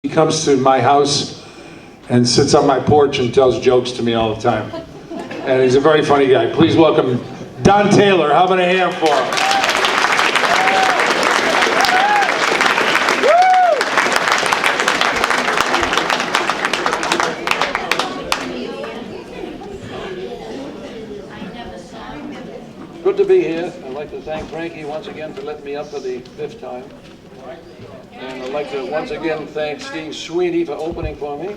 He comes to my house and sits on my porch and tells jokes to me all the time. And he's a very funny guy. Please welcome Don Taylor. How about a hand for him? Good to be here. I'd like to thank Frankie once again for letting me up for the 5th time. And I'd like to once again thank Steve Sweeney for opening for me.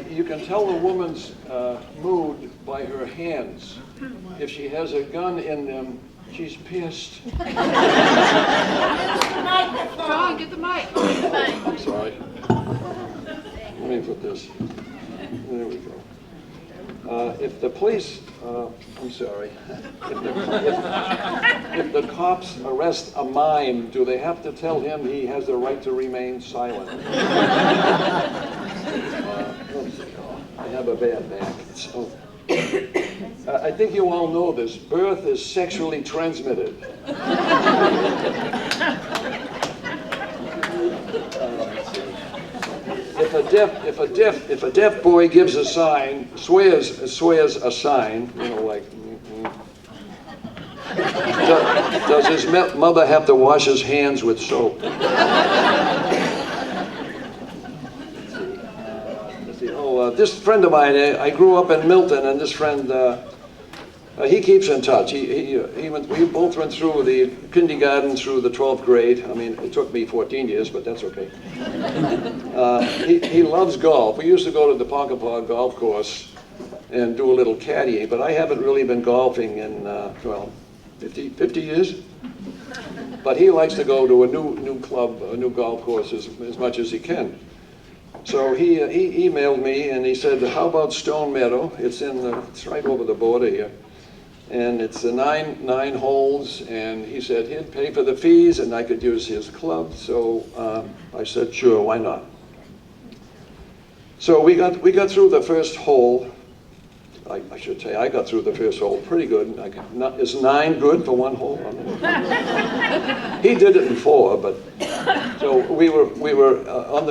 You can tell the woman's mood by her hands. If she has a gun in them, she's pissed. John, get the mic. I'm sorry. Let me put this. There we go. If the police, I'm sorry, if the cops arrest a mime, do they have to tell him he has the right to remain silent? I have a bad back. So, I think you all know this. Birth is sexually transmitted. If a deaf boy gives a sign, swears a sign, you know, like, does his mother have to wash his hands with soap? Let's see. This friend of mine, I grew up in Milton, and this friend, he keeps in touch. We both went through the kindergarten through the 12th grade. I mean, it took me 14 years, but that's okay. He loves golf. We used to go to the Ponkapaw golf course and do a little caddying, but I haven't really been golfing in, 50 years. But he likes to go to a new club, a new golf course as much as he can. So he emailed me and he said, how about Stone Meadow? It's right over the border here. And it's nine holes, and he said he'd pay for the fees and I could use his club. So I said, sure, why not? So we got through the first hole. I should say I got through the first hole pretty good. Is 9 good for one hole? I mean, he did it in 4, but so we were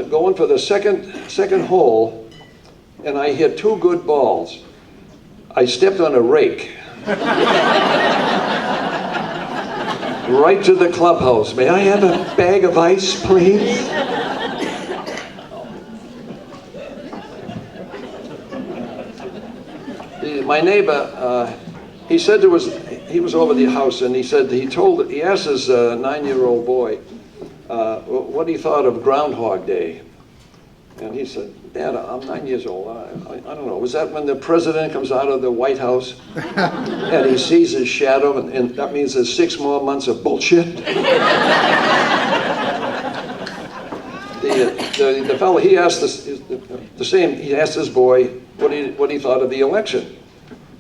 going for the second hole, and I hit 2 good balls. I stepped on a rake. Right to the clubhouse. May I have a bag of ice, please? My neighbor, he said he was over the house, and he asked his 9-year-old boy what he thought of Groundhog Day. And he said, Dad, I'm 9 years old. I don't know. Was that when the president comes out of the White House and he sees his shadow, and that means there's 6 more months of bullshit? The fellow, he asked the same. He asked his boy what he thought of the election.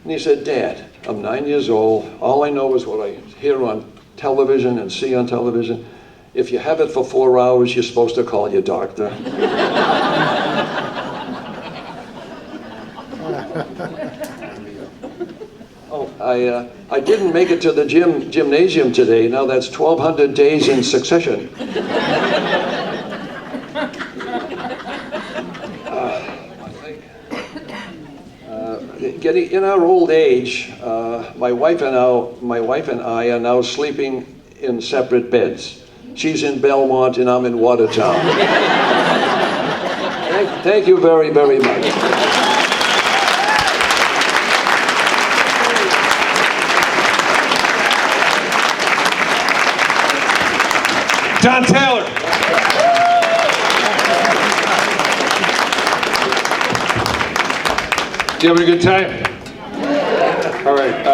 And he said, Dad, I'm 9 years old. All I know is what I hear on television and see on television. If you have it for 4 hours, you're supposed to call your doctor. I didn't make it to the gymnasium today. Now that's 1,200 days in succession. In our old age, my wife and I are now sleeping in separate beds. She's in Belmont and I'm in Watertown. Thank you very, very much. Don Taylor. You having a good time? All right.